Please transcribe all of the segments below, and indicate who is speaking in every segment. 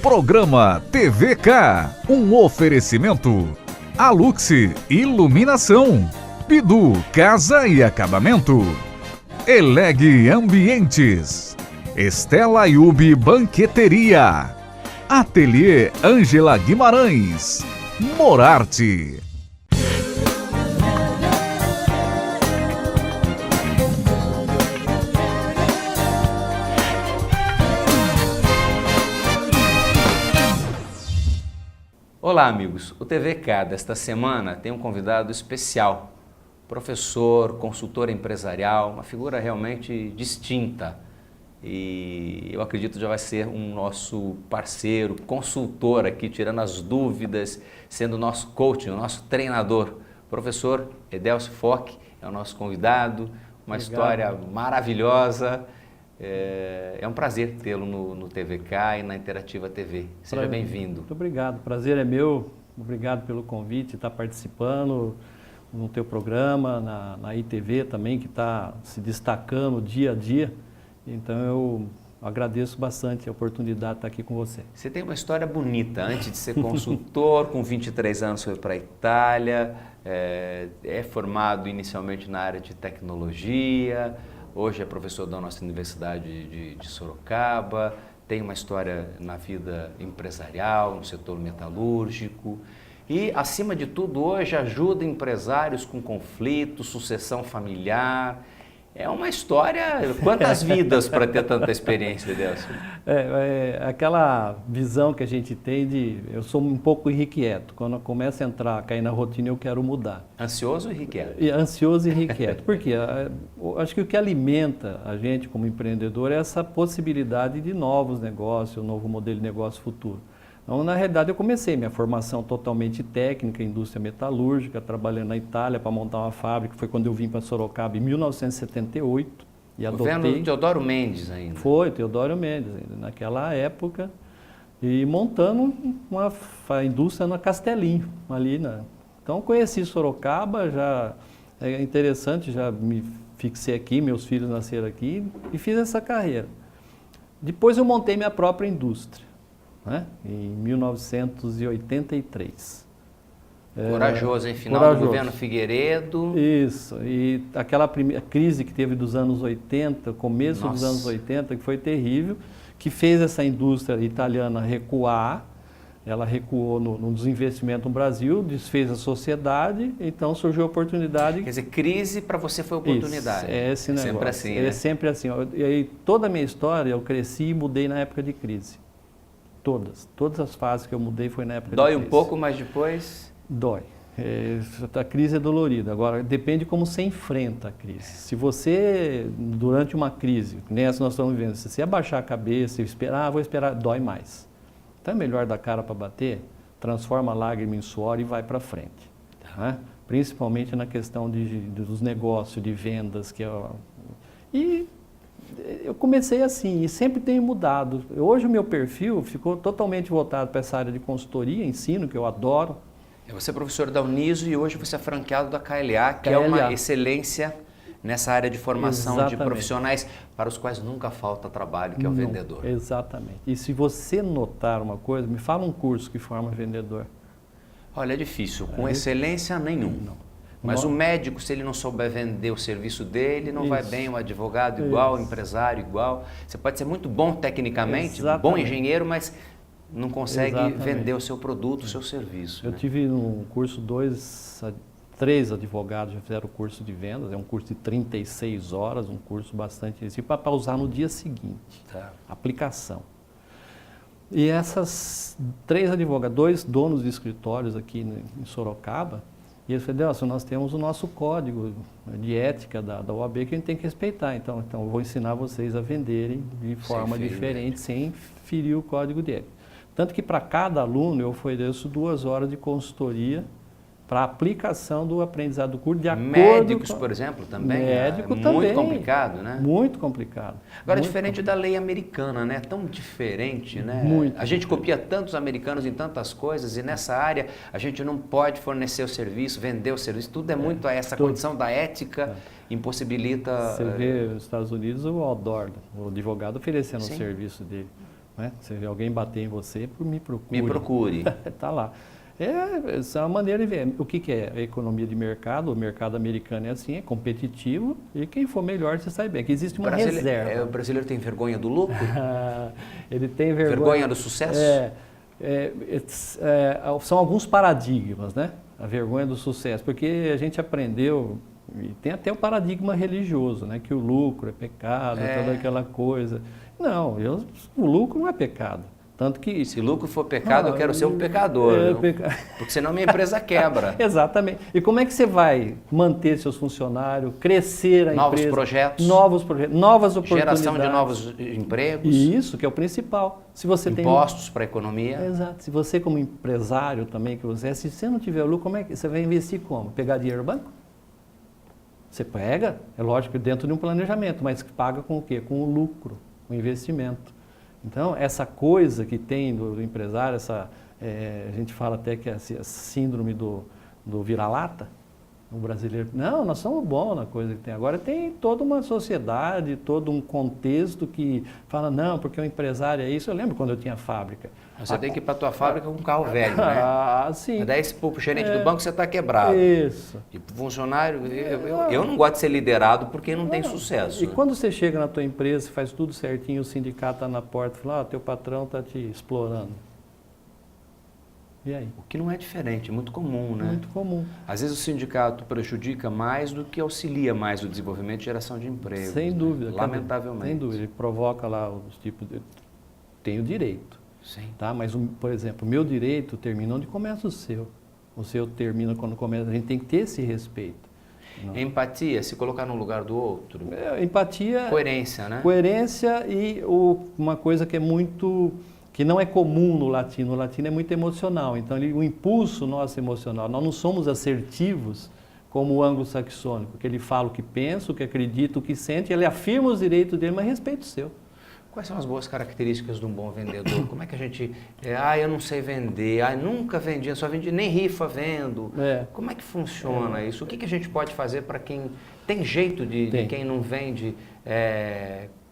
Speaker 1: Programa TVK, um oferecimento. Alux Iluminação, Bidu Casa e Acabamento, Eleg Ambientes, Estela Yubi Banqueteria, Ateliê Ângela Guimarães, Morarte.
Speaker 2: Olá amigos, o TVK desta semana tem um convidado especial, professor, consultor empresarial, uma figura realmente distinta e eu acredito já vai ser um nosso parceiro, consultor aqui, tirando as dúvidas, sendo o nosso coach, o nosso treinador. O professor Edelcio Foch é o nosso convidado, uma história maravilhosa. É um prazer tê-lo no TVK e na Interativa TV. Seja bem-vindo.
Speaker 3: Muito obrigado, o prazer é meu. Obrigado pelo convite, estar participando no teu programa, na ITV também, que está se destacando dia a dia. Então eu agradeço bastante a oportunidade de estar aqui com você.
Speaker 2: Você tem uma história bonita. Antes de ser consultor, com 23 anos foi para a Itália, é formado inicialmente na área de tecnologia. Hoje é professor da nossa Universidade de Sorocaba, tem uma história na vida empresarial, no setor metalúrgico e, acima de tudo, hoje ajuda empresários com conflitos, sucessão familiar. É uma história, quantas vidas para ter tanta experiência, Edelcio?
Speaker 3: Aquela visão que a gente tem de, eu sou um pouco irrequieto, quando eu começo a entrar, cair na rotina, eu quero mudar.
Speaker 2: Ansioso e irrequieto?
Speaker 3: Ansioso e irrequieto. Por quê? Acho que o que alimenta a gente como empreendedor é essa possibilidade de novos negócios, um novo modelo de negócio futuro. Então, na realidade, eu comecei minha formação totalmente técnica, indústria metalúrgica, trabalhando na Itália para montar uma fábrica. Foi quando eu vim para Sorocaba em 1978 e adotei.
Speaker 2: Governo Teodoro Mendes ainda.
Speaker 3: Foi, Teodoro Mendes ainda, naquela época. E montando uma indústria na Castelinho, ali. Então, conheci Sorocaba, já é interessante, já me fixei aqui, meus filhos nasceram aqui e fiz essa carreira. Depois eu montei minha própria indústria. Em 1983.
Speaker 2: Corajoso, hein? Final do governo Figueiredo.
Speaker 3: Isso, e aquela primeira crise que teve dos anos 80, começo dos anos 80, que foi terrível, que fez essa indústria italiana recuar. Ela recuou no desinvestimento no Brasil, desfez a sociedade, então surgiu a oportunidade.
Speaker 2: Quer dizer, crise para você foi oportunidade.
Speaker 3: Isso, é esse negócio.
Speaker 2: Sempre assim, né?
Speaker 3: É sempre assim. E aí, toda a minha história, eu cresci e mudei na época de crise. Todas as fases que eu mudei foi na época de crise.
Speaker 2: Dói um pouco, mas depois?
Speaker 3: Dói. A crise é dolorida. Agora, depende como você enfrenta a crise. Se você, durante uma crise, nem essa nós estamos vivendo, se você abaixar a cabeça e esperar, vou esperar, dói mais. Então é melhor dar cara para bater, transforma a lágrima em suor e vai para frente. Principalmente na questão dos negócios, de vendas. E eu comecei assim e sempre tenho mudado. Hoje o meu perfil ficou totalmente voltado para essa área de consultoria, ensino, que eu adoro.
Speaker 2: Você é professor da Uniso e hoje você é franqueado da KLA, que é uma excelência nessa área de formação. Exatamente. De profissionais para os quais nunca falta trabalho, que é o vendedor.
Speaker 3: Exatamente. E se você notar uma coisa, me fala um curso que forma vendedor.
Speaker 2: Olha, é difícil, com excelência nenhum.
Speaker 3: Não.
Speaker 2: Mas o médico, se ele não souber vender o serviço dele, não vai bem. O advogado igual, o empresário igual. Você pode ser muito bom tecnicamente, bom engenheiro, mas não consegue vender o seu produto, o seu serviço.
Speaker 3: Eu tive no curso 3 advogados já fizeram o curso de vendas, é um curso de 36 horas, um curso bastante intensivo, para usar no dia seguinte. Aplicação. E essas 3 advogados, 2 donos de escritórios aqui em Sorocaba, e eles falaram, nós temos o nosso código de ética da OAB que a gente tem que respeitar. Então eu vou ensinar vocês a venderem de forma diferente, sem ferir o código de ética. Tanto que para cada aluno eu ofereço 2 horas de consultoria para a aplicação do aprendizado do curso de acordo
Speaker 2: Médicos, por exemplo, também?
Speaker 3: Médico
Speaker 2: também.
Speaker 3: Muito
Speaker 2: complicado, né?
Speaker 3: Muito complicado.
Speaker 2: Agora, diferente da lei americana, né? Tão diferente, né?
Speaker 3: Muito.
Speaker 2: A gente copia tantos americanos em tantas coisas e nessa área a gente não pode fornecer o serviço, vender o serviço. Tudo é muito essa condição da ética impossibilita...
Speaker 3: Você vê nos Estados Unidos o outdoor, o advogado oferecendo o serviço dele. né? Se alguém bater em você, me procure.
Speaker 2: Me procure.
Speaker 3: Está lá. Essa é uma maneira de ver. O que é a economia de mercado? O mercado americano é assim, é competitivo e quem for melhor, você sabe bem. Que existe uma reserva.
Speaker 2: O brasileiro tem vergonha do lucro?
Speaker 3: Ele tem vergonha.
Speaker 2: Vergonha do sucesso?
Speaker 3: São alguns paradigmas, né? A vergonha do sucesso, porque a gente aprendeu, e tem até o paradigma religioso, né? Que o lucro é pecado, toda aquela coisa. Não, o lucro não é pecado. Tanto que,
Speaker 2: se lucro for pecado, eu quero ser um pecador, porque senão minha empresa quebra.
Speaker 3: Exatamente. E como é que você vai manter seus funcionários, crescer a empresa? Novos projetos, novas oportunidades.
Speaker 2: Geração de novos empregos.
Speaker 3: Isso, que é o principal. Se você
Speaker 2: impostos para a economia.
Speaker 3: Exato. Se você como empresário também, se você não tiver lucro, como é que você vai investir como? Pegar dinheiro no banco? Você pega, é lógico, dentro de um planejamento, mas paga com o quê? Com o lucro, o investimento. Então, essa coisa que tem do empresário, a gente fala até que é a síndrome do vira-lata, o brasileiro, não, nós somos bons na coisa que tem. Agora tem toda uma sociedade, todo um contexto que fala, não, porque o empresário é isso. Eu lembro quando eu tinha fábrica.
Speaker 2: Você tem que ir para a tua fábrica com um carro velho, né?
Speaker 3: Sim.
Speaker 2: Daí para o gerente do banco você está quebrado.
Speaker 3: Isso.
Speaker 2: E para o funcionário, eu não gosto de ser liderado porque não tem sucesso.
Speaker 3: E quando você chega na tua empresa, faz tudo certinho, o sindicato está na porta, fala, teu patrão está te explorando. E aí?
Speaker 2: O que não é diferente, é muito comum, né?
Speaker 3: Muito comum.
Speaker 2: Às vezes o sindicato prejudica mais do que auxilia mais o desenvolvimento e geração de emprego.
Speaker 3: Sem dúvida.
Speaker 2: Lamentavelmente.
Speaker 3: Sem dúvida. Ele provoca lá os tipos de... Tem o direito.
Speaker 2: Sim.
Speaker 3: Tá? Mas, por exemplo, o meu direito termina onde começa o seu. O seu termina quando começa. A gente tem que ter esse respeito.
Speaker 2: Empatia, se colocar no lugar do outro.
Speaker 3: Empatia...
Speaker 2: Coerência, né?
Speaker 3: Coerência e uma coisa que é muito... que não é comum no latino. O latino é muito emocional, então o impulso nosso emocional, nós não somos assertivos como o anglo-saxônico, que ele fala o que pensa, o que acredita, o que sente, ele afirma os direitos dele, mas respeita o seu.
Speaker 2: Quais são as boas características de um bom vendedor? Como é que a gente... eu não sei vender, nunca vendi, só vendi, nem rifa vendo. Como é que funciona isso? O que a gente pode fazer para quem... Tem jeito de quem não vende...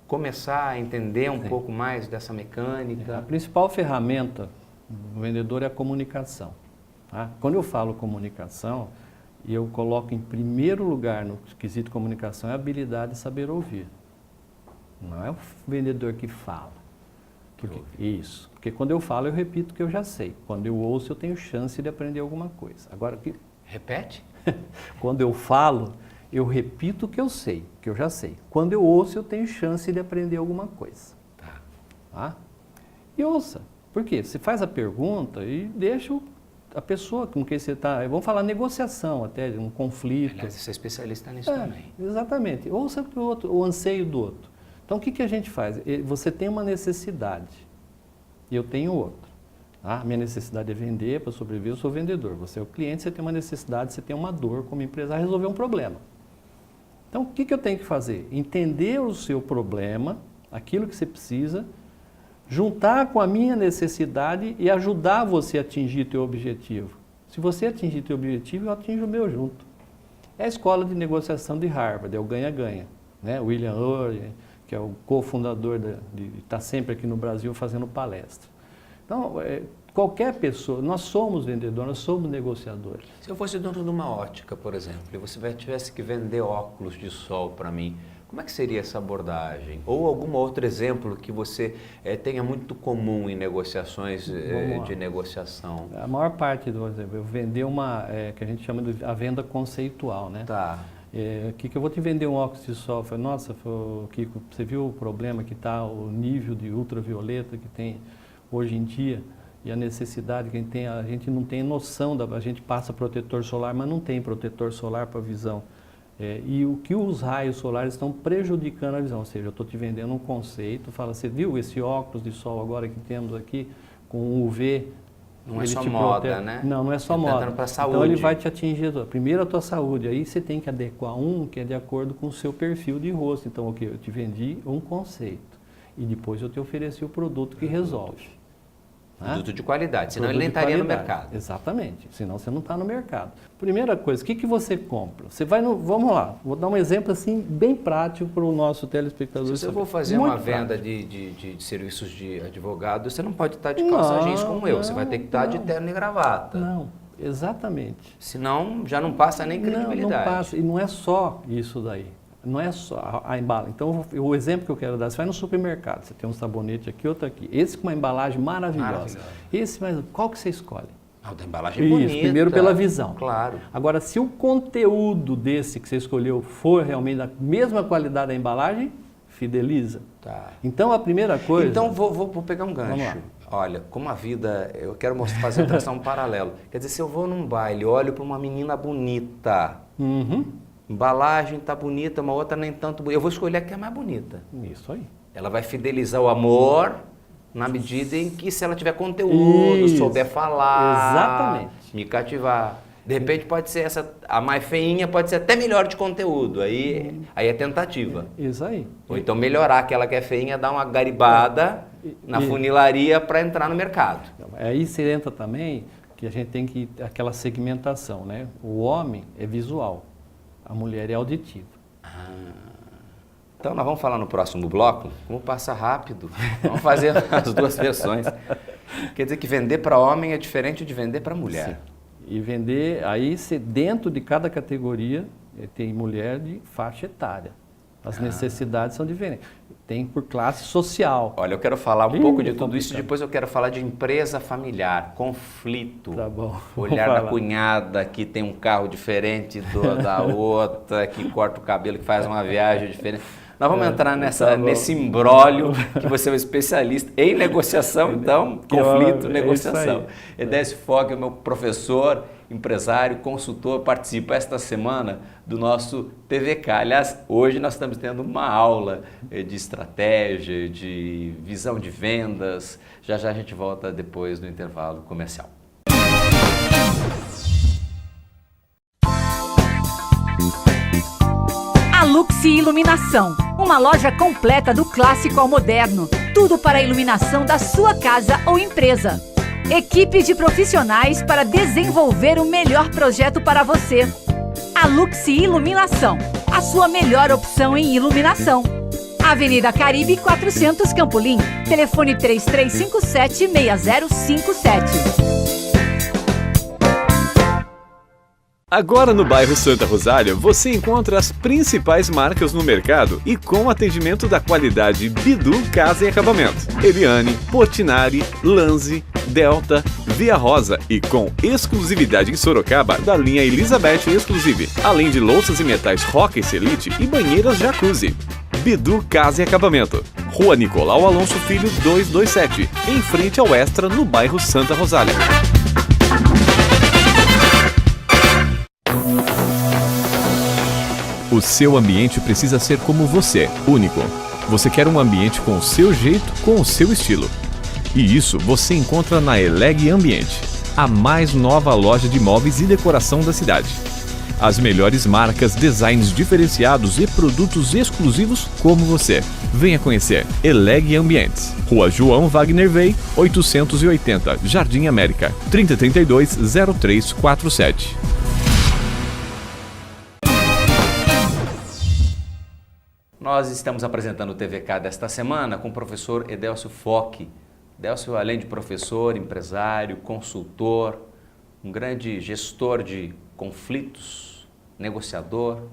Speaker 2: começar a entender um pouco mais dessa mecânica?
Speaker 3: A principal ferramenta do vendedor é a comunicação. Tá? Quando eu falo comunicação, eu coloco em primeiro lugar no quesito comunicação é a habilidade de saber ouvir. Não é o vendedor que fala. Isso. Porque quando eu falo, eu repito o que eu já sei. Quando eu ouço, eu tenho chance de aprender alguma coisa. Agora,
Speaker 2: repete?
Speaker 3: Quando eu falo, eu repito o que eu sei, que eu já sei. Quando eu ouço, eu tenho chance de aprender alguma coisa. Tá? E ouça. Por quê? Você faz a pergunta e deixa a pessoa com quem você está... Vamos falar negociação até, um conflito.
Speaker 2: Aliás, você é especialista nisso também.
Speaker 3: Exatamente. Ouça o anseio do outro. Então, o que a gente faz? Você tem uma necessidade e eu tenho outra. Tá? Minha necessidade é vender, para sobreviver, eu sou vendedor. Você é o cliente, você tem uma necessidade, você tem uma dor como empresário, resolver um problema. Então, o que eu tenho que fazer? Entender o seu problema, aquilo que você precisa, juntar com a minha necessidade e ajudar você a atingir o teu objetivo. Se você atingir o teu objetivo, eu atinjo o meu junto. É a escola de negociação de Harvard, é o ganha-ganha. Né? William Ury, que é o cofundador, está sempre aqui no Brasil fazendo palestra. Então, qualquer pessoa, nós somos vendedores, nós somos negociadores.
Speaker 2: Se eu fosse dono de uma ótica, por exemplo, e você tivesse que vender óculos de sol para mim, como é que seria essa abordagem? Ou algum outro exemplo que você tenha muito comum em negociações de negociação?
Speaker 3: A maior parte, por exemplo, eu vender que a gente chama de a venda conceitual, né?
Speaker 2: Tá.
Speaker 3: Que eu vou te vender um óculos de sol. Eu falei, nossa, Kiko, você viu o problema que está, o nível de ultravioleta que tem hoje em dia e a necessidade que a gente não tem noção, a gente passa protetor solar, mas não tem protetor solar para a visão. E o que os raios solares estão prejudicando a visão, ou seja, eu estou te vendendo um conceito, fala, você viu esse óculos de sol agora que temos aqui com UV?
Speaker 2: Não é só moda, né?
Speaker 3: Não é só moda.
Speaker 2: Para a saúde.
Speaker 3: Então ele vai te atingir, primeiro a tua saúde, aí você tem que adequar que é de acordo com o seu perfil de rosto. Então, ok, eu te vendi um conceito e depois eu te ofereci o produto que resolve.
Speaker 2: Produto de qualidade, senão ele nem estaria no mercado.
Speaker 3: Exatamente, senão você não está no mercado. Primeira coisa, o que você compra? Você vai no, vamos lá, vou dar um exemplo assim bem prático para o nosso telespectador.
Speaker 2: Se eu vou fazer uma venda de serviços de advogado, você não pode estar de calça jeans como eu, você vai ter que estar de terno e gravata.
Speaker 3: Não, exatamente.
Speaker 2: Senão já não passa nem credibilidade.
Speaker 3: Não passa, e não é só isso daí. Não é só a embalagem. Então, o exemplo que eu quero dar, você vai no supermercado, você tem um sabonete aqui, outro aqui. Esse com uma embalagem maravilhosa. Esse, mas qual que você escolhe?
Speaker 2: Ah, da embalagem bonita.
Speaker 3: Isso, primeiro pela visão.
Speaker 2: Claro.
Speaker 3: Agora, se o conteúdo desse que você escolheu for realmente da mesma qualidade da embalagem, fideliza.
Speaker 2: Tá.
Speaker 3: Então, a primeira coisa...
Speaker 2: Então, vou pegar um gancho. Olha, como a vida... Eu quero fazer uma tração paralelo. Quer dizer, se eu vou num baile, olho para uma menina bonita... Embalagem tá bonita, uma outra nem tanto bonita. Eu vou escolher a que é mais bonita.
Speaker 3: Isso aí.
Speaker 2: Ela vai fidelizar o amor na medida em que, se ela tiver conteúdo, souber falar,
Speaker 3: exatamente,
Speaker 2: me cativar. De repente pode ser a mais feinha, pode ser até melhor de conteúdo. Aí é tentativa.
Speaker 3: Isso aí.
Speaker 2: Ou então melhorar aquela que é feinha, dar uma garibada na funilaria para entrar no mercado.
Speaker 3: Aí você entra também que a gente tem que aquela segmentação, né? O homem é visual. A mulher é auditiva.
Speaker 2: Então nós vamos falar no próximo bloco. Vamos passar rápido. Vamos fazer as duas versões. Quer dizer que vender para homem é diferente de vender para mulher.
Speaker 3: Sim. E vender, aí dentro de cada categoria tem mulher de faixa etária. As necessidades são diferentes. Tem por classe social.
Speaker 2: Olha, eu quero falar um pouco de tudo isso, depois eu quero falar de empresa familiar, conflito.
Speaker 3: Tá bom.
Speaker 2: Olhar da cunhada que tem um carro diferente da outra, que corta o cabelo, que faz uma viagem diferente. Nós vamos entrar nesse imbróglio, que você é um especialista em negociação, então, conflito, negociação. Edécio Fogg é meu professor, empresário, consultor, participa esta semana do nosso TVK. Aliás, hoje nós estamos tendo uma aula de estratégia, de visão de vendas. Já já a gente volta depois do intervalo comercial.
Speaker 4: A Luxi Iluminação, uma loja completa do clássico ao moderno. Tudo para a iluminação da sua casa ou empresa. Equipe de profissionais para desenvolver o melhor projeto para você. A Luxi Iluminação, a sua melhor opção em iluminação. Avenida Caribe 400 Campolim, telefone 3357-6057.
Speaker 5: Agora no bairro Santa Rosália, você encontra as principais marcas no mercado e com atendimento da qualidade Bidu Casa e Acabamento. Eliane, Portinari, Lanzi, Delta, Via Rosa e com exclusividade em Sorocaba da linha Elizabeth Exclusive, além de louças e metais Roca e Selite e banheiras Jacuzzi. Bidu Casa e Acabamento. Rua Nicolau Alonso Filho 227, em frente ao Extra, no bairro Santa Rosália. O seu ambiente precisa ser como você, único. Você quer um ambiente com o seu jeito, com o seu estilo. E isso você encontra na Eleg Ambiente, a mais nova loja de móveis e decoração da cidade. As melhores marcas, designs diferenciados e produtos exclusivos como você. Venha conhecer Eleg Ambientes. Rua João Wagner Vey, 880, Jardim América, 3032-0347.
Speaker 2: Nós estamos apresentando o TVK desta semana com o professor Edécio Fogg. Edécio, além de professor, empresário, consultor, um grande gestor de conflitos, negociador.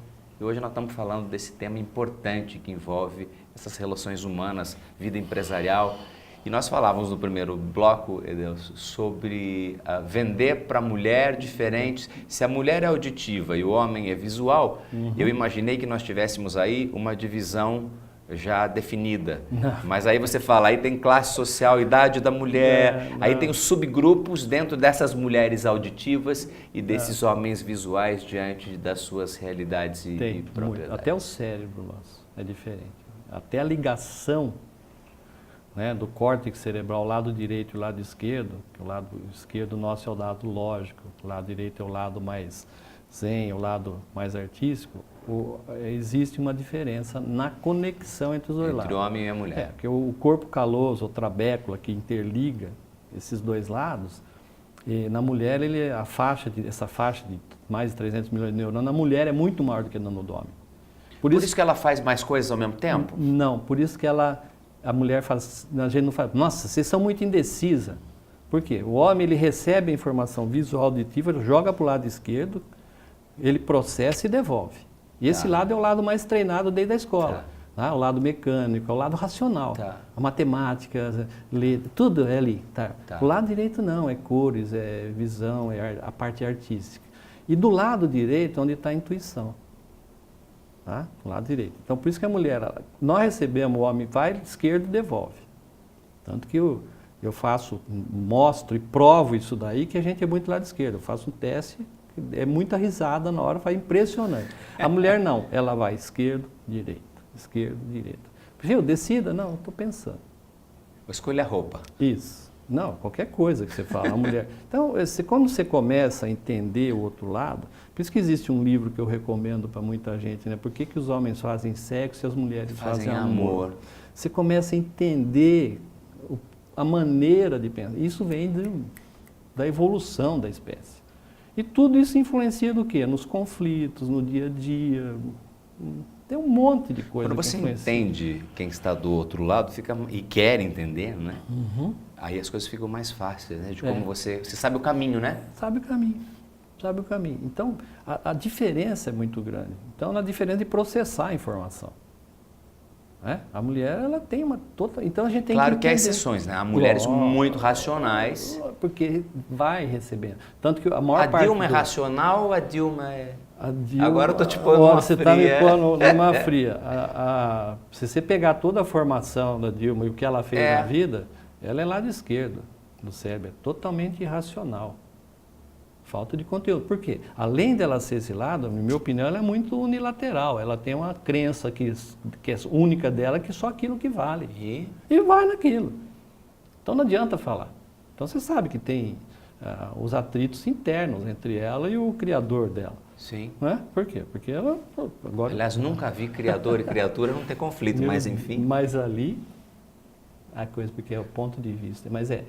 Speaker 2: E hoje nós estamos falando desse tema importante que envolve essas relações humanas, vida empresarial. E nós falávamos no primeiro bloco, Edécio, sobre vender para a mulher diferente. Se a mulher é auditiva e o homem é visual, eu imaginei que nós tivéssemos aí uma divisão já definida. Mas aí você fala, aí tem classe social, idade da mulher, aí tem os subgrupos dentro dessas mulheres auditivas e desses homens visuais diante das suas realidades e propriedades.
Speaker 3: Até o cérebro nosso é diferente. Até a ligação, né, do córtex cerebral, lado direito e lado esquerdo, que o lado esquerdo nosso é o lado lógico, o lado direito é o lado mais zen, o lado mais artístico, existe uma diferença na conexão entre os dois lados.
Speaker 2: Entre o homem e a mulher.
Speaker 3: Porque o corpo caloso, o trabécula que interliga esses dois lados, e na mulher essa faixa de mais de 300 milhões de neurônios, na mulher é muito maior do que no homem.
Speaker 2: Por isso que ela faz mais coisas ao mesmo tempo?
Speaker 3: Não, por isso que a mulher faz, a gente não faz, nossa, vocês são muito indecisa. Por quê? O homem ele recebe a informação visual auditiva, joga para o lado esquerdo, ele processa e devolve. E esse lado é o lado mais treinado desde a escola. Tá? O lado mecânico, o lado racional. A matemática, tudo é ali. O lado direito não, é cores, é visão, é a parte artística. E do lado direito é onde está a intuição. Tá? Do lado direito. Então por isso que a mulher, nós recebemos, o homem vai, esquerdo devolve. Tanto que eu mostro e provo isso daí, que a gente é muito lado esquerdo. Eu faço um teste, é muita risada na hora, foi impressionante. A mulher não, ela vai esquerdo, direito, esquerdo, direito. Viu, decida? Não, estou pensando.
Speaker 2: Vou escolher a roupa.
Speaker 3: Isso. Não, qualquer coisa que você fala, a mulher. Então, quando você começa a entender o outro lado, por isso que existe um livro que eu recomendo para muita gente, né? Por que os homens fazem sexo e as mulheres fazem amor? Você começa a entender a maneira de pensar. Isso vem da evolução da espécie. E tudo isso influencia do quê? Nos conflitos, no dia a dia. Tem um monte de coisa.
Speaker 2: Quando você entende quem está do outro lado e quer entender, né? Aí as coisas ficam mais fáceis, né? De como você sabe o caminho, né?
Speaker 3: Sabe o caminho. Então, a diferença é muito grande. Então, na diferença de processar a informação. A mulher, ela tem uma total... Então a gente tem
Speaker 2: claro que há exceções, né? Há mulheres muito racionais.
Speaker 3: Porque vai recebendo. Tanto que a maior parte...
Speaker 2: A Dilma é racional ou a Dilma é... Agora eu estou te pondo numa
Speaker 3: fria. Você está me pondo numa fria. Se você pegar toda a formação da Dilma e o que ela fez na vida, ela é lado esquerdo do cérebro. É totalmente irracional. Falta de conteúdo. Por quê? Além dela ser esse lado, na minha opinião, ela é muito unilateral. Ela tem uma crença que é única dela, que só aquilo que vale. E vai naquilo. Então não adianta falar. Então você sabe que tem os atritos internos entre ela e o criador dela.
Speaker 2: Sim.
Speaker 3: Não é? Por quê? Porque ela... Agora,
Speaker 2: aliás, nunca vi criador e criatura não ter conflito, mas enfim.
Speaker 3: Mas ali, a coisa, porque é o ponto de vista. Mas é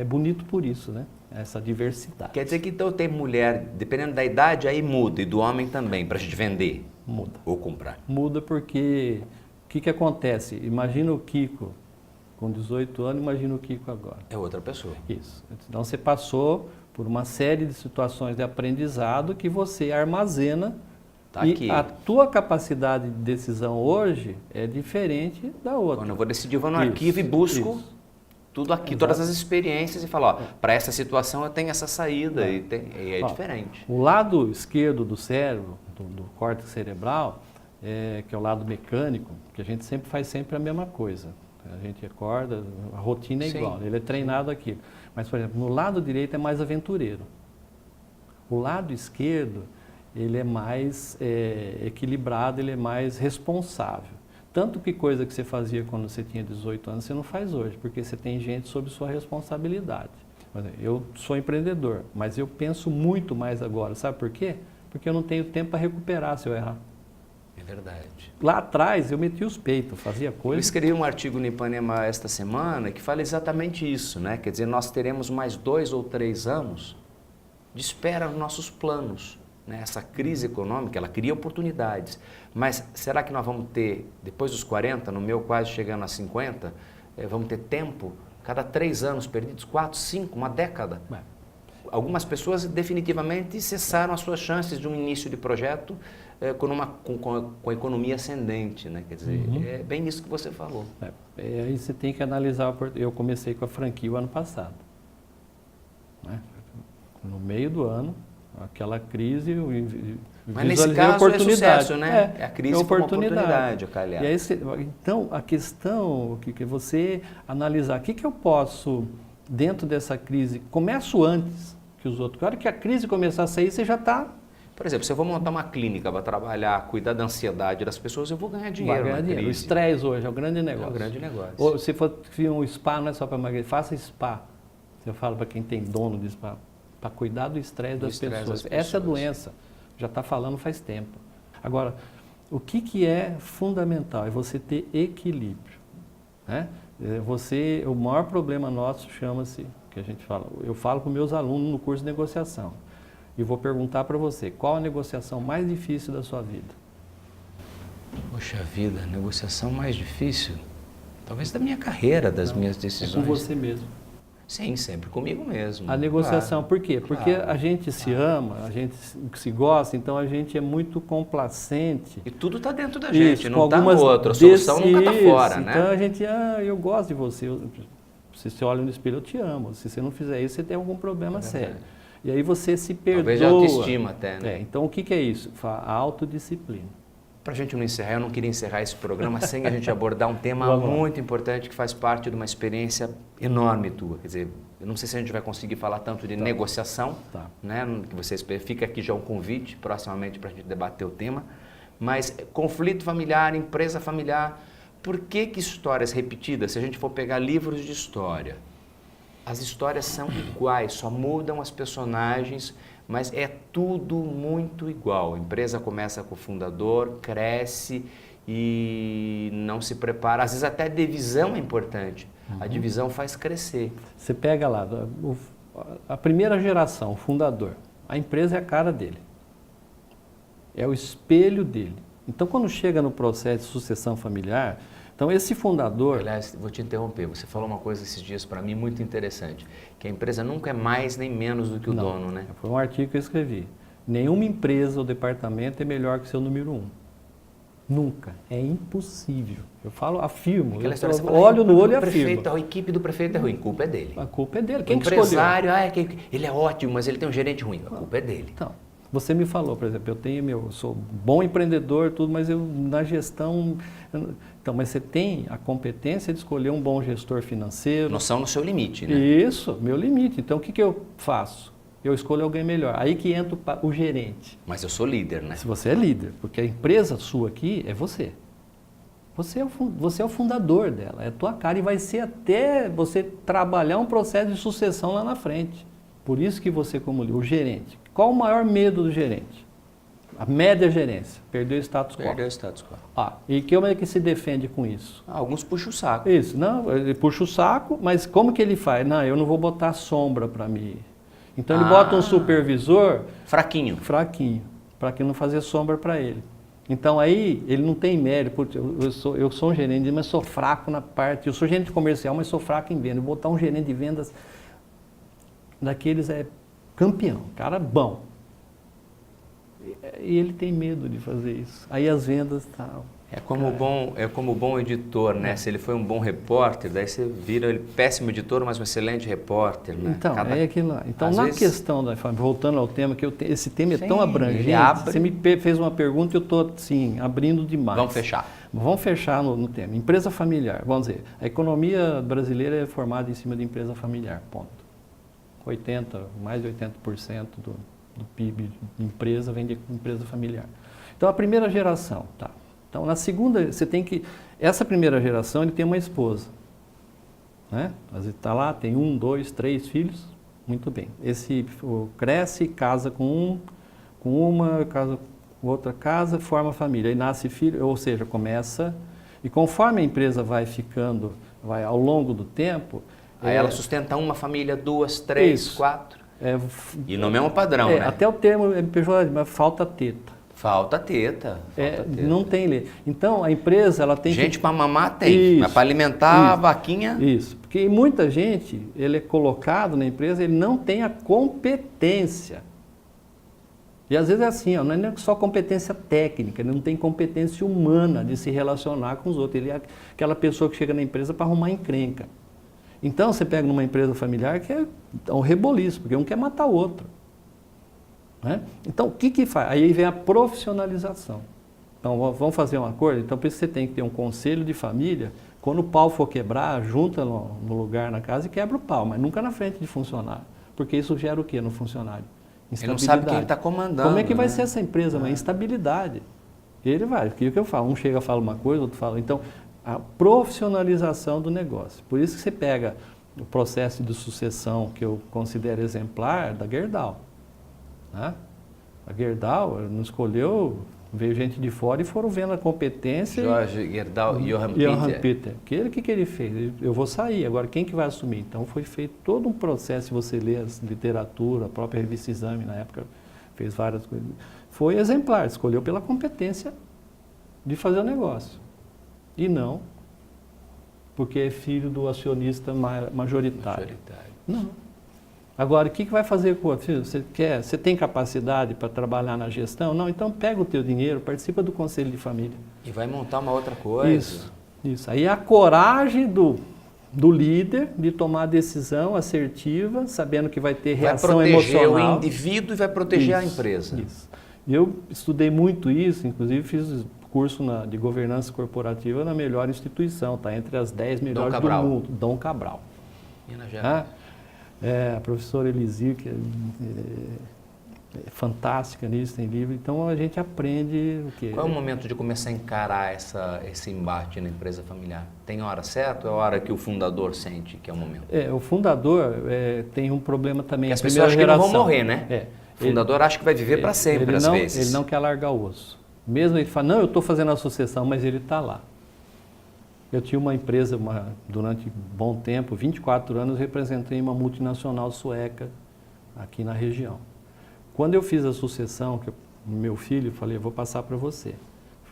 Speaker 3: bonito por isso, né? Essa diversidade.
Speaker 2: Quer dizer que então tem mulher, dependendo da idade, aí muda, e do homem também, para a gente vender?
Speaker 3: Muda.
Speaker 2: Ou comprar?
Speaker 3: Muda porque o que acontece? Imagina o Kiko com 18 anos, imagina o Kiko agora.
Speaker 2: É outra pessoa.
Speaker 3: Isso. Então você passou por uma série de situações de aprendizado que você armazena. E aqui. A tua capacidade de decisão hoje é diferente da outra.
Speaker 2: Quando eu vou decidir, eu vou no arquivo e busco tudo aqui, todas as experiências e falo, para essa situação eu tenho essa saída e é diferente.
Speaker 3: O lado esquerdo do cérebro, do córtex cerebral, que é o lado mecânico, que a gente faz sempre a mesma coisa. A gente acorda, a rotina é igual, ele é treinado aqui. Mas, por exemplo, no lado direito é mais aventureiro. O lado esquerdo, ele é mais equilibrado, ele é mais responsável. Tanto que coisa que você fazia quando você tinha 18 anos, você não faz hoje, porque você tem gente sob sua responsabilidade. Eu sou empreendedor, mas eu penso muito mais agora. Sabe por quê? Porque eu não tenho tempo para recuperar se eu errar.
Speaker 2: É verdade.
Speaker 3: Lá atrás eu metia os peitos, fazia coisa.
Speaker 2: Eu escrevi um artigo no Ipanema esta semana que fala exatamente isso, né? Quer dizer, nós teremos mais 2 ou 3 anos de espera nos nossos planos. Essa crise econômica, ela cria oportunidades, mas será que nós vamos ter, depois dos 40, no meu quase chegando a 50, vamos ter tempo, cada 3 anos perdidos, 4, 5, uma década? Algumas pessoas definitivamente cessaram as suas chances de um início de projeto com a economia ascendente, né? Quer dizer, é bem isso que você falou.
Speaker 3: Aí você tem que analisar, eu comecei com a franquia o ano passado, né? No meio do ano, aquela crise,
Speaker 2: mas nesse caso é sucesso, né? É a crise como oportunidade, calhar.
Speaker 3: E aí, então, a questão que você analisar, o que eu posso, dentro dessa crise, começo antes que os outros. Na hora que a crise começar a sair, você já está...
Speaker 2: Por exemplo, se eu vou montar uma clínica para trabalhar, cuidar da ansiedade das pessoas, eu vou ganhar dinheiro.
Speaker 3: Vai ganhar dinheiro. O estresse hoje é o grande negócio.
Speaker 2: É o grande negócio.
Speaker 3: Ou se for um spa, não é só para emagrecer, faça spa. Eu falo para quem tem dono de spa. Para cuidar do estresse das pessoas. Essa é a doença. Já está falando faz tempo. Agora, o que é fundamental é você ter equilíbrio. Né? O maior problema nosso chama-se, que a gente fala. Eu falo para os meus alunos no curso de negociação. E vou perguntar para você, qual a negociação mais difícil da sua vida?
Speaker 2: Poxa vida, a negociação mais difícil? Talvez da minha carreira, das minhas decisões.
Speaker 3: É com você mesmo.
Speaker 2: Sim, sempre comigo mesmo.
Speaker 3: A negociação,
Speaker 2: claro,
Speaker 3: por quê? Porque
Speaker 2: claro,
Speaker 3: a gente se ama, a gente se gosta, então a gente é muito complacente.
Speaker 2: E tudo está dentro da gente,
Speaker 3: Isso,
Speaker 2: não está no
Speaker 3: algumas
Speaker 2: outro. A solução nunca está fora, né?
Speaker 3: Então a gente, eu gosto de você. Se você olha no espelho, eu te amo. Se você não fizer isso, você tem algum problema sério. E aí você se perdoa.
Speaker 2: Talvez de autoestima até, né?
Speaker 3: Então o que é isso? A autodisciplina.
Speaker 2: Para a gente não encerrar, eu não queria encerrar esse programa sem a gente abordar um tema muito importante que faz parte de uma experiência enorme tua. Quer dizer, eu não sei se a gente vai conseguir falar tanto de negociação, né? Que você fica aqui já um convite proximamente para a gente debater o tema, mas conflito familiar, empresa familiar, por que histórias repetidas? Se a gente for pegar livros de história, as histórias são iguais, só mudam as personagens, mas é tudo muito igual. A empresa começa com o fundador, cresce e não se prepara. Às vezes até divisão é importante. A divisão faz crescer.
Speaker 3: Você pega lá, a primeira geração, o fundador, a empresa é a cara dele. É o espelho dele. Então, quando chega no processo de sucessão familiar, então esse fundador...
Speaker 2: Aliás, vou te interromper, você falou uma coisa esses dias para mim muito interessante, que a empresa nunca é mais nem menos do que o dono, né?
Speaker 3: Foi um artigo que eu escrevi. Nenhuma empresa ou departamento é melhor que seu número 1. Nunca. É impossível. Eu afirmo.
Speaker 2: Aquela história, você
Speaker 3: fala, olho no olho e afirmo.
Speaker 2: A equipe do prefeito é ruim, a culpa é dele.
Speaker 3: A culpa é dele.
Speaker 2: Quem que empresário, ele é ótimo, mas ele tem um gerente ruim, a culpa é dele.
Speaker 3: Então, você me falou, por exemplo, eu sou bom empreendedor, tudo, mas eu na gestão... Então, mas você tem a competência de escolher um bom gestor financeiro.
Speaker 2: Noção no seu limite, né?
Speaker 3: Isso, meu limite. Então, o que eu faço? Eu escolho alguém melhor. Aí que entra o gerente.
Speaker 2: Mas eu sou líder, né?
Speaker 3: Se você é líder, porque a empresa sua aqui é você. Você é o fundador dela, é a tua cara e vai ser até você trabalhar um processo de sucessão lá na frente. Por isso que você, como o gerente, qual o maior medo do gerente? A média gerência, perder o status quo.
Speaker 2: Perder o status quo.
Speaker 3: E como é que se defende com isso?
Speaker 2: Alguns puxam o saco.
Speaker 3: Isso, não, ele puxa o saco, mas como que ele faz? Não, eu não vou botar sombra para mim. Então ele bota um supervisor...
Speaker 2: Fraquinho,
Speaker 3: para que não fazer sombra para ele. Então aí ele não tem mérito, eu sou um gerente, mas sou fraco na parte, eu sou gerente comercial, mas sou fraco em venda. Eu vou botar um gerente de vendas daqueles campeão, cara bom. E ele tem medo de fazer isso. Aí as vendas tal.
Speaker 2: É como bom editor, né? Se ele foi um bom repórter, daí você vira ele péssimo editor, mas um excelente repórter, né?
Speaker 3: Então, é aquilo lá. Então, na questão da família, voltando ao tema, esse tema é tão abrangente, você me fez uma pergunta e eu estou, assim, abrindo demais. Vamos fechar no tema. Empresa familiar, vamos dizer, a economia brasileira é formada em cima de empresa familiar, ponto. Mais de 80% do PIB de empresa vem de empresa familiar. Então, a primeira geração, tá? Então, na segunda, essa primeira geração, ele tem uma esposa, né? Às vezes está lá, tem 1, 2, 3 filhos, muito bem. Esse cresce, casa com uma, casa com outra casa, forma família. Aí nasce filho, ou seja, começa... E conforme a empresa vai ao longo do tempo...
Speaker 2: Aí ela sustenta uma família, 2, 3, 4... E no mesmo padrão, né?
Speaker 3: Até o termo é pejorativo, mas falta teta.
Speaker 2: Falta teta.
Speaker 3: Não tem leite. Então, a empresa, ela tem
Speaker 2: gente para mamar tem, mas para alimentar a vaquinha...
Speaker 3: Isso, porque muita gente, ele é colocado na empresa, ele não tem a competência. E às vezes é assim, não é só competência técnica, ele não tem competência humana de se relacionar com os outros. Ele é aquela pessoa que chega na empresa para arrumar encrenca. Então, você pega numa empresa familiar que é um reboliço, porque um quer matar o outro. Né? Então, o que faz? Aí vem a profissionalização. Então, vamos fazer um acordo? Então, por isso você tem que ter um conselho de família. Quando o pau for quebrar, junta no lugar na casa e quebra o pau, mas nunca na frente de funcionário. Porque isso gera o quê no funcionário?
Speaker 2: Ele não sabe quem está comandando.
Speaker 3: Como é que vai ser essa empresa? Uma instabilidade. Ele vai, o que eu falo? Um chega e fala uma coisa, outro fala... Então, a profissionalização do negócio. Por isso que você pega o processo de sucessão que eu considero exemplar da Gerdau. Né? A Gerdau não escolheu Veio gente de fora e foram vendo a competência.
Speaker 2: Jorge Gerdau e Johann
Speaker 3: Peter. O que ele fez? Eu vou sair, agora quem que vai assumir? Então foi feito todo um processo, se você lê a literatura, a própria revista Exame na época fez várias coisas. Foi exemplar, escolheu pela competência de fazer o negócio. E não porque é filho do acionista majoritário. Não. Agora, o que vai fazer com o filho? Você tem capacidade para trabalhar na gestão? Não, então pega o teu dinheiro, participa do conselho de família.
Speaker 2: E vai montar uma outra coisa.
Speaker 3: Isso. Aí a coragem do líder de tomar a decisão assertiva, sabendo que vai ter reação emocional.
Speaker 2: Vai proteger o indivíduo e vai proteger a empresa.
Speaker 3: Isso. Eu estudei muito isso, inclusive fiz curso de governança corporativa na melhor instituição, está entre as 10 melhores do mundo, Dom Cabral.
Speaker 2: Minas Gerais.
Speaker 3: A professora Elisir, que é fantástica nisso, tem livro. Então a gente aprende o quê?
Speaker 2: Qual é o momento de começar a encarar esse embate na empresa familiar? Tem hora certa ou é a hora que o fundador sente que é o momento?
Speaker 3: O fundador tem um problema também.
Speaker 2: As pessoas acham que não vão morrer, né? O fundador acha que vai viver para sempre, às vezes.
Speaker 3: Ele não quer largar o osso. Mesmo ele fala, não, eu estou fazendo a sucessão, mas ele está lá. Eu tinha uma empresa durante bom tempo, 24 anos, representei uma multinacional sueca aqui na região. Quando eu fiz a sucessão, meu filho, falei, eu vou passar para você.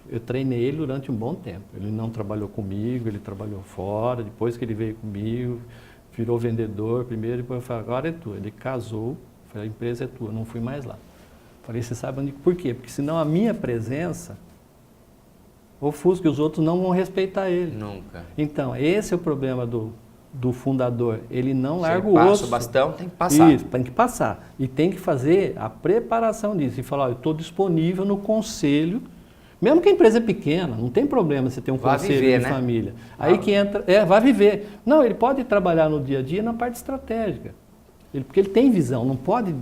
Speaker 3: Eu treinei ele durante um bom tempo. Ele não trabalhou comigo, ele trabalhou fora, depois que ele veio comigo, virou vendedor primeiro, depois eu falei, agora é tua. Ele casou, falei, a empresa é tua, não fui mais lá. Falei, você sabe por quê? Porque senão a minha presença ofusca, os outros não vão respeitar ele.
Speaker 2: Nunca.
Speaker 3: Então, esse é o problema do fundador. Ele não larga o osso.
Speaker 2: Passa o bastão, tem que passar.
Speaker 3: Isso, tem que passar. E tem que fazer a preparação disso. E falar, eu estou disponível no conselho, mesmo que a empresa é pequena, não tem problema você ter um conselho de família. Aí que entra, vai viver. Não, ele pode trabalhar no dia a dia na parte estratégica. Porque ele tem visão, não pode,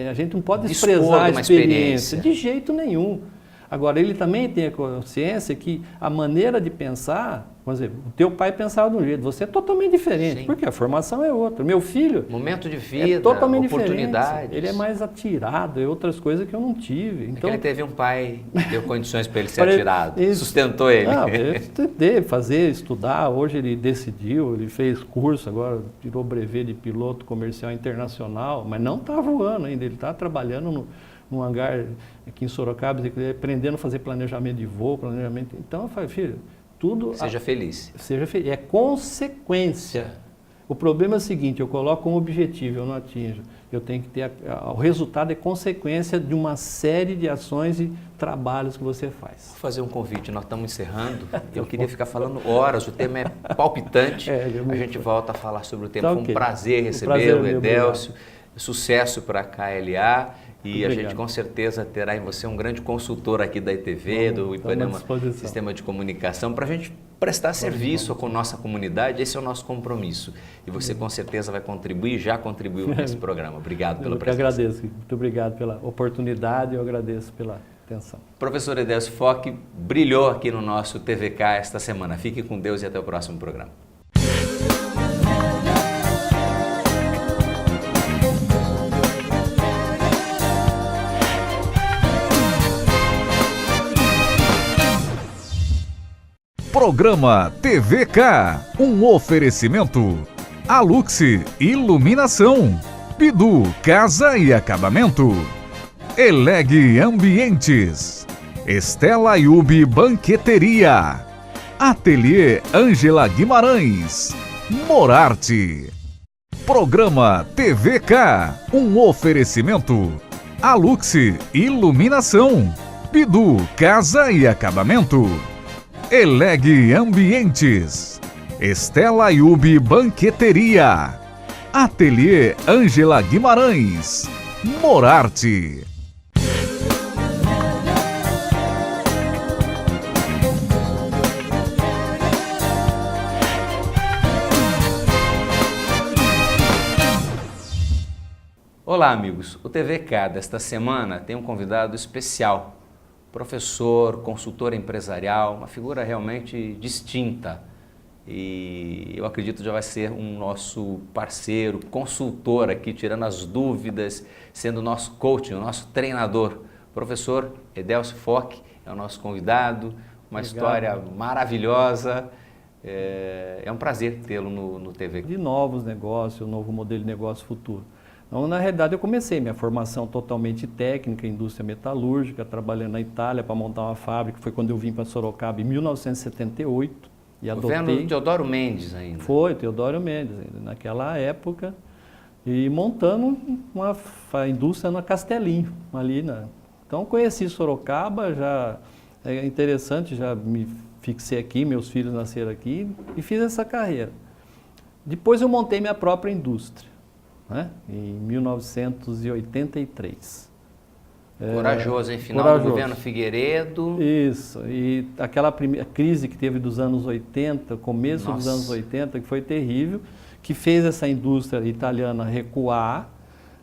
Speaker 3: a gente não pode desprezar a experiência de jeito nenhum. Agora, ele também tem a consciência que a maneira de pensar, por exemplo, o teu pai pensava de um jeito, você é totalmente diferente, porque a formação é outra. Meu filho
Speaker 2: momento de vida,
Speaker 3: é totalmente
Speaker 2: oportunidades.
Speaker 3: Diferente. Ele é mais atirado, é outras coisas que eu não tive.
Speaker 2: Então, ele teve um pai que deu condições para ele ser atirado, sustentou ele.
Speaker 3: Ele fazer, estudar, hoje ele decidiu, ele fez curso, agora tirou brevet de piloto comercial internacional, mas não está voando ainda, ele está trabalhando num hangar aqui em Sorocaba, aprendendo a fazer planejamento de voo, Então eu falei, filho, tudo...
Speaker 2: Seja feliz.
Speaker 3: Seja feliz. É consequência. O problema é o seguinte, eu coloco um objetivo, eu não atinjo. Eu tenho que ter... o resultado é consequência de uma série de ações e trabalhos que você faz.
Speaker 2: Vou fazer um convite, nós estamos encerrando. Eu queria ficar falando horas, o tema é palpitante. A gente volta a falar sobre o tema. Foi um prazer receber o Edélcio. Sucesso para a KLA. E a gente com certeza terá em você um grande consultor aqui da ITV, do Ipanema Sistema de Comunicação, para a gente prestar serviço com nossa comunidade. Esse é o nosso compromisso. E você com certeza vai contribuir, já contribuiu nesse programa. Obrigado pela presença.
Speaker 3: Eu agradeço. Muito obrigado pela oportunidade, eu agradeço pela atenção.
Speaker 2: Professor Edélcio Foch brilhou aqui no nosso TVK esta semana. Fique com Deus e até o próximo programa.
Speaker 1: Programa TVK, um oferecimento. Alux Iluminação, Bidu Casa e Acabamento, Eleg Ambientes, Estela Yubi Banqueteria, Ateliê Ângela Guimarães, Morarte. Programa TVK, um oferecimento. Alux Iluminação, Bidu Casa e Acabamento, Eleg Ambientes, Estela Yubi Banqueteria, Ateliê Ângela Guimarães, Morarte.
Speaker 2: Olá, amigos. O TVK desta semana tem um convidado especial. Professor, consultor empresarial, uma figura realmente distinta e eu acredito já vai ser um nosso parceiro, consultor aqui, tirando as dúvidas, sendo nosso coach, o nosso treinador, Professor Edelcio Foch é o nosso convidado, uma
Speaker 3: Obrigado.
Speaker 2: História maravilhosa. É um prazer tê-lo no TVK.
Speaker 3: De novos negócios, um novo modelo de negócio futuro. Então, na realidade, eu comecei minha formação totalmente técnica, indústria metalúrgica, trabalhando na Itália para montar uma fábrica. Foi quando eu vim para Sorocaba em 1978 e adotei.
Speaker 2: Governo do Teodoro Mendes ainda.
Speaker 3: Foi, Teodoro Mendes ainda, naquela época. E montando uma indústria na Castelinho, ali Então, conheci Sorocaba, já é interessante, já me fixei aqui, meus filhos nasceram aqui e fiz essa carreira. Depois eu montei minha própria indústria, né? Em 1983.
Speaker 2: Corajoso, hein? Final
Speaker 3: Corajoso.
Speaker 2: do governo Figueiredo.
Speaker 3: Isso, e aquela primeira crise que teve dos anos 80, começo dos
Speaker 2: Nossa.
Speaker 3: anos 80, que foi terrível, que fez essa indústria italiana recuar.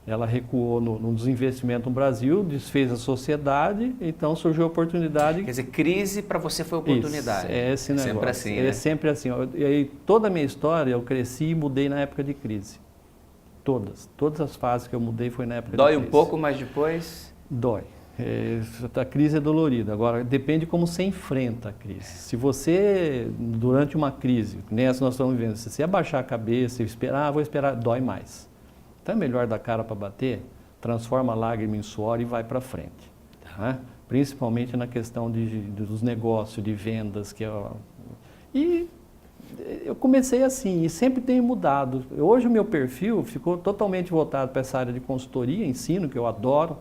Speaker 3: Ela recuou no desinvestimento no Brasil, desfez a sociedade, então surgiu a oportunidade.
Speaker 2: Quer dizer, crise para você foi oportunidade.
Speaker 3: Isso, é esse negócio.
Speaker 2: Sempre assim,
Speaker 3: É
Speaker 2: né?
Speaker 3: sempre assim. E aí, toda a minha história, eu cresci e mudei na época de crise. Todas as fases que eu mudei foi na época de
Speaker 2: Dói
Speaker 3: crise.
Speaker 2: um pouco, mas depois...
Speaker 3: Dói. A crise é dolorida. Agora, depende como você enfrenta a crise. Se você, durante uma crise, nessa nós estamos vivendo, se você abaixar a cabeça e esperar, vou esperar, dói mais. Então é melhor dar cara para bater, transforma a lágrima em suor e vai para frente. Né? Principalmente na questão dos negócios, de vendas. E eu comecei assim, e sempre tenho mudado. Hoje o meu perfil ficou totalmente voltado para essa área de consultoria, ensino, que eu adoro.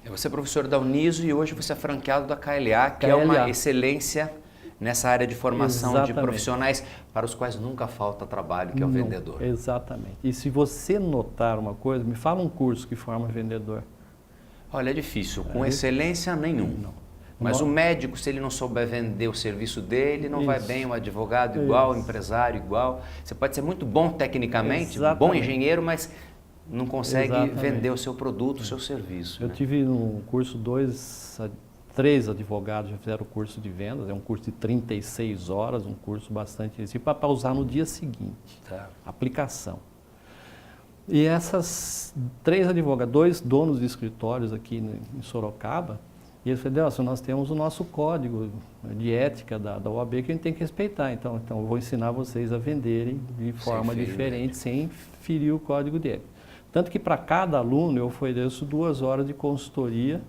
Speaker 2: Você é professor da Uniso e hoje você é franqueado da KLA, que é uma excelência nessa área de formação de profissionais para os quais nunca falta trabalho, que é o vendedor.
Speaker 3: Exatamente. E se você notar uma coisa, me fala um curso que forma vendedor.
Speaker 2: Olha, é difícil, com excelência nenhum.
Speaker 3: Não.
Speaker 2: Mas o médico, se ele não souber vender o serviço dele, não vai bem, o advogado igual, o empresário igual. Você pode ser muito bom tecnicamente, bom engenheiro, mas não consegue vender o seu produto, o seu serviço.
Speaker 3: Eu tive no curso 3 advogados já fizeram o curso de vendas, é um curso de 36 horas, um curso bastante para usar no dia seguinte, aplicação. E essas 3 advogados, 2 donos de escritórios aqui em Sorocaba, e eles falaram, nós temos o nosso código de ética da OAB que a gente tem que respeitar, então eu vou ensinar vocês a venderem de forma diferente, sem ferir o código de ética. Tanto que para cada aluno eu ofereço 2 horas de consultoria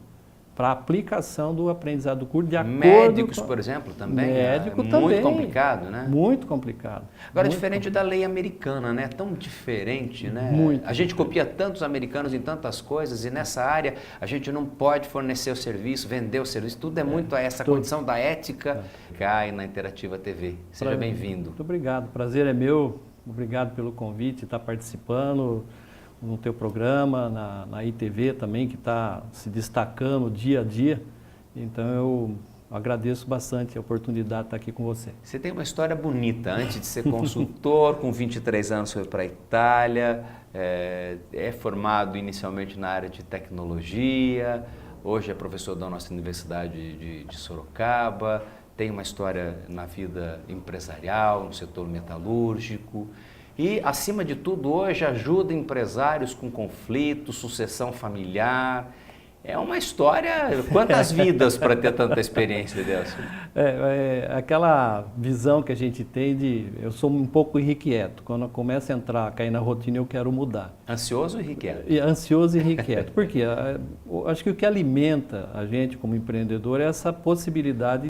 Speaker 3: para a aplicação do aprendizado do curso de acordo
Speaker 2: Médicos, por exemplo, também?
Speaker 3: Médico
Speaker 2: muito
Speaker 3: também.
Speaker 2: Muito complicado, né?
Speaker 3: Muito complicado.
Speaker 2: Agora,
Speaker 3: muito
Speaker 2: diferente da lei americana, né? Tão diferente, né?
Speaker 3: Muito
Speaker 2: a gente copia tantos americanos em tantas coisas e nessa área a gente não pode fornecer o serviço, vender o serviço, tudo é muito a essa condição da ética. Cai na Interativa TV. Seja bem-vindo.
Speaker 3: Muito obrigado, o prazer é meu. Obrigado pelo convite, estar participando no teu programa, na ITV também, que está se destacando dia a dia. Então, eu agradeço bastante a oportunidade de estar aqui com você.
Speaker 2: Você tem uma história bonita. Antes de ser consultor, com 23 anos foi para a Itália, é formado inicialmente na área de tecnologia, hoje é professor da nossa Universidade de Sorocaba, tem uma história na vida empresarial, no setor metalúrgico. E, acima de tudo, hoje ajuda empresários com conflitos, sucessão familiar. É uma história... Quantas vidas para ter tanta experiência, Edelcio?
Speaker 3: Aquela visão que a gente tem de... Eu sou um pouco irrequieto. Quando eu começo a cair na rotina, eu quero mudar.
Speaker 2: Ansioso ou irrequieto?
Speaker 3: Ansioso e irrequieto. Por quê? Acho que o que alimenta a gente como empreendedor é essa possibilidade